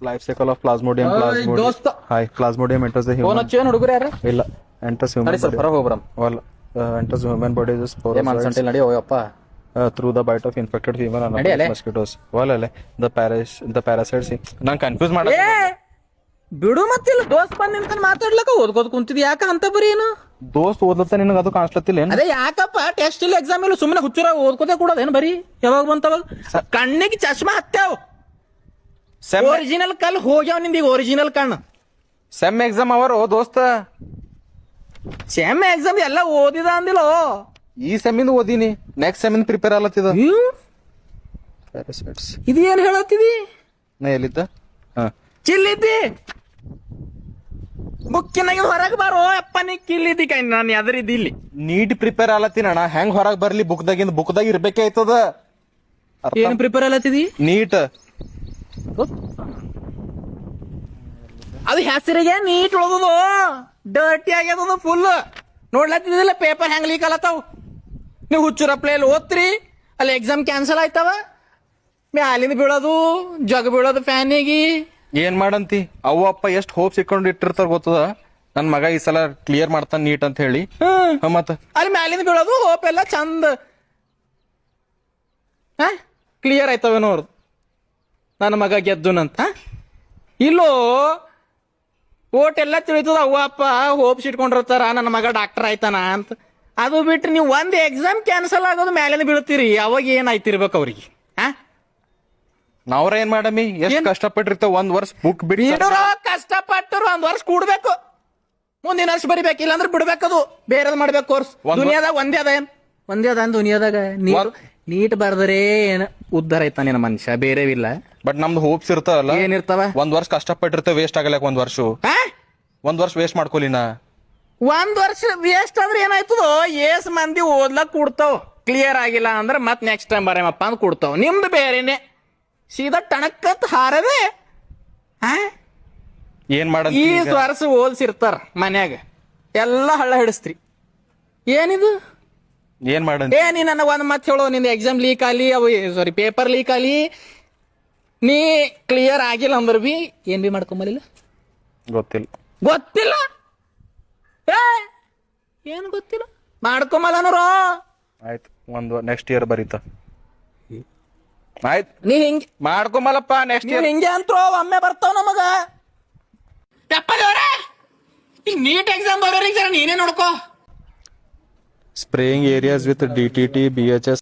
Life cycle of plasmodium ದೋಸ್ತ hi plasmodium enters the phone human ಹಚ್ಚೇನು ಹುಡುಗರು ಯಾರು ಇಲ್ಲ enters human ನಡಿ ಸರ್ body ಹೊರಗೆ ಹೋಗ್ಬರಂ well enters human body is ಏ ಮನ್ಸಂಟೆ ನಡಿ ಹೋಯಪ್ಪ through the bite of infected female ನಡಿ ಅಲೆ. mosquitoes well ಅಲೆ the parasites ನಾನು ಕನ್ಫ್ಯೂಸ್ ಮಾಡ ಏ ಬಿಡು ಮತ್ತಿಲ್ಲ ದೋಸ್ತ್ ಬಂದ್ ನಿಂತ ಮಾತಾಡ್ಲಕ್ಕ ಓದ್ಕೋದ್ ಕುಂತಿದ್ ಯಾಕ ಅಂತ ಬರೀ ಏನು ದೋಸ್ತ್ ಓದ್ಲತ್ತ ನಿನಗೆ ಅದು ಕಾಣಿಸ್ಲತ್ತಿಲ್ಲ ಏನು ಅದೇ ಯಾಕಪ್ಪ ಟೆಸ್ಟ್ ಇಲ್ಲ ಎಕ್ಸಾಮ್ ಇಲ್ಲ ಸುಮ್ಮನೆ ಹುಚ್ಚುರ ಓದ್ಕೋದೇ ಕೂಡೋದೇನು ಬರೀ ಯಾವಾಗ ಬಂತವಾಗ ಕಣ್ಣಿಗೆ ಚಶ್ಮಾ ಹತ್ಯಾವ್ ಒರಿಜಿನಲ್ ಕಲ್ ಹೋಗ್ಯಾವ ನಿಂದೀಗ ಒರಿಜಿನಲ್ ಕಣ್ಣು ಸೆಮ್ ಎಕ್ಸಾಮ್ ಅವರು ದೋಸ್ತ ಸೆಮ್ ಎಕ್ಸಾಮ್ ಎಲ್ಲ ಓದಿದ ಅಂದಿಲ್ಲೋ ಈ ಸೆಮಿಂದ ಓದಿನಿ ನೆಕ್ಸ್ಟ್ ಸೆಮಿಂದ ಪ್ರಿಪೇರ್ ಆಲತ್ತಿದ ಪ್ಯಾರಾಸೈಟ್ಸ್ ಇದು ಏನ್ ಹೇಳತ್ತಿದಿ ನಾ ಎಲ್ಲಿದ್ದ ಹಾ ಚಿಲ್ಲಿದ್ದಿ ಬುಕ್ಕಿನಾಗ ಹೊರಗೆ ಬಾರೋ ಅಪ್ಪ ನೀ ಕಿಲ್ಲಿದ್ದಿ ಕೈ ನಾನು ಎದರಿದ್ದಿ ಇಲ್ಲಿ ನೀಟ್ ಪ್ರಿಪೇರ್ ಆಲತ್ತೀನಿ ಅಣ್ಣ ಹೆಂಗ್ ಹೊರಗ್ ಬರ್ಲಿ ಬುಕ್ದಾಗ ಇರ್ಬೇಕೇ ಆಯ್ತದ ಏನ್ ಪ್ರಿಪೇರ್ ಅಲ್ಲತ್ತಿದಿ ನೀಟ್ ಅದು ಹೆಸರಿಗೆ ನೀಟ್ ಉಳ್ದದು ಡರ್ಟಿ ಆಗ್ಯದ ಫುಲ್ ನೋಡ್ಲತ್ತಿದಿಲ್ಲ ಪೇಪರ್ ಹೆಂಗ್ ಲೀಕ್ ಅಲತ್ತಾವ ನೀವು ಹುಚ್ಚುರಪ್ಲೆ ಅಲ್ಲಿ ಓದ್ತ್ರಿ ಅಲ್ಲಿ ಎಕ್ಸಾಮ್ ಕ್ಯಾನ್ಸಲ್ ಆಯ್ತವ ಮ್ಯಾಲಿಂದ ಬೀಳೋದು ಜಗ ಬೀಳೋದು ಫ್ಯಾನಿಗೆ ಏನ್ ಮಾಡಂತಿ ಅವ ಅಪ್ಪ ಎಷ್ಟ್ ಹೋಪ್ಸ್ ಇಟ್ಕೊಂಡು ಇಟ್ಟಿರ್ತಾರ ಗೊತ್ತದ ನನ್ ಮಗ ಈ ಸಲ ಕ್ಲಿಯರ್ ಮಾಡ್ತಾನ ನೀಟ್ ಅಂತ ಹೇಳಿ ಮತ್ತ ಅಲ್ಲಿ ಮ್ಯಾಲಿಂದ ಬೀಳೋದು ಹೋಪ್ ಎಲ್ಲ ಚಂದ ಕ್ಲಿಯರ್ ಆಯ್ತವೇನೋ ಅವ್ರದ್ದು ನನ್ನ ಮಗ ಗೆದ್ದುನಂತ ಇಲ್ಲೋ ಓಟ್ ಎಲ್ಲ ತಿಳಿತದ ಅವ್ವ ಅಪ್ಪ ಹೋಪ್ಸ್ ಇಟ್ಕೊಂಡಿರ್ತಾರ ನನ್ನ ಮಗ ಡಾಕ್ಟರ್ ಆಯ್ತಾನ ಅಂತ ಅದು ಬಿಟ್ರೆ ನೀವು ಒಂದ್ ಎಕ್ಸಾಮ್ ಕ್ಯಾನ್ಸಲ್ ಆಗೋದು ಮ್ಯಾಲಿಂದ ಬೀಳ್ತೀರಿ ಅವಾಗ ಏನಾಯ್ತಿರ್ಬೇಕು ಅವ್ರಿಗೆ ನಾವ್ರ ಏನ್ ಮಾಡಮಿ ಎಷ್ಟ್ ಕಷ್ಟಪಟ್ಟಿರ್ತಾವ ಒಂದ್ ವರ್ಷ ಬುಕ್ ಬಿಡಿ ಬಿಡೋರು ಕಷ್ಟಪಟ್ಟರು ಒಂದ್ ವರ್ಷ ಕೂಡ್ಬೇಕು ಮುಂದಿನ ವರ್ಷ ಬರಿಬೇಕು ಇಲ್ಲಾಂದ್ರೆ ಬಿಡ್ಬೇಕದು ಬೇರೆದ್ ಮಾಡ್ಬೇಕು ಕೋರ್ಸ್ ದುನಿಯಾದಾಗ ಒಂದೇ ಅದ ದುನಿಯಾದಾಗ ನೀಟ್ ಬರ್ದರೆ ಏನ್ ಉದ್ದಾರ ಆಯ್ತಾನ ನಿನ್ನ ಮನುಷ್ಯ ಬೇರೆವಿಲ್ಲ ಬಟ್ ನಮ್ದು ಹೋಪ್ಸ್ ಇರ್ತಾವಲ್ಲ ಏನಿರ್ತಾವ ಒಂದ್ ವರ್ಷ ಕಷ್ಟಪಟ್ಟಿರ್ತೇವೆ ವೇಸ್ಟ್ ಆಗಲಕ್ ಒಂದ್ ವರ್ಷ ವೇಸ್ಟ್ ಮಾಡ್ಕೊಲಿನ ಒಂದ್ ವರ್ಷ ವೇಸ್ಟ್ ಅಂದ್ರೆ ಏನಾಯ್ತದೋ ಏಸ್ ಮಂದಿ ಓದ್ಲಕ್ ಕೂಡ್ತಾವ್ ಕ್ಲಿಯರ್ ಆಗಿಲ್ಲ ಅಂದ್ರೆ ಮತ್ ನೆಕ್ಸ್ಟ್ ಟೈಮ್ ಬರೇಮಪ್ಪ ಅಂತ ಕೂಡ್ತಾವ್ ನಿಮ್ದು ಬೇರೆನೆ ಸೀದಾ ಟಣಕ್ಕತ್ ಹಾರದೆ ಏನ್ ಮಾಡ ಈ ವರ್ಷ ಓದ್ಸಿರ್ತಾರ ಮನ್ಯಾಗ ಎಲ್ಲ ಹಳ್ಳ ಹಿಡಿಸ್ತ್ರಿ ಏನಿದು ಏನ್ ಮಾಡ ನೀ ನನಗ ಒಂದ್ ಮತ್ ಹೇಳೋ ನಿಂದ ಎಕ್ಸಾಮ್ ಲೀಕ್ ಆಲಿ ಅವು ಸಾರಿ ಪೇಪರ್ ಲೀಕ್ ಆಲಿ ನೀ ಕ್ಲಿಯರ್ ಆಗಿಲ್ಲ ಅಂದ್ರ ಬಿ ಏನ್ ಬಿ ಮಾಡ್ಕೊಂಬಲಿಲ್ಲ ಗೊತ್ತಿಲ್ಲ ಏನು ಗೊತ್ತಿಲ್ಲ ಮಾಡ್ಕೊಂಬಲ್ಲನರೋ ಆಯ್ತು ಒಂದ್ ನೆಕ್ಸ್ಟ್ ಇಯರ್ ಬರೀತ ಆಯ್ತು ನೀ ಹಿಂಗ್ ಮಾಡ್ಕೊಂಬಲ್ಲಪ್ಪ ನೆಕ್ಸ್ಟ್ ಇಯರ್ ಹಿಂಗೆ ಅಂತೋ ಒಮ್ಮೆ ಬರ್ತಾವ ನಮಗ ಈಗ ನೀಟ್ ಎಕ್ಸಾಮ್ ಬರೋರಿಗೆ ನೀನೇ ನೋಡ್ಕೋ spraying areas with DTT BHS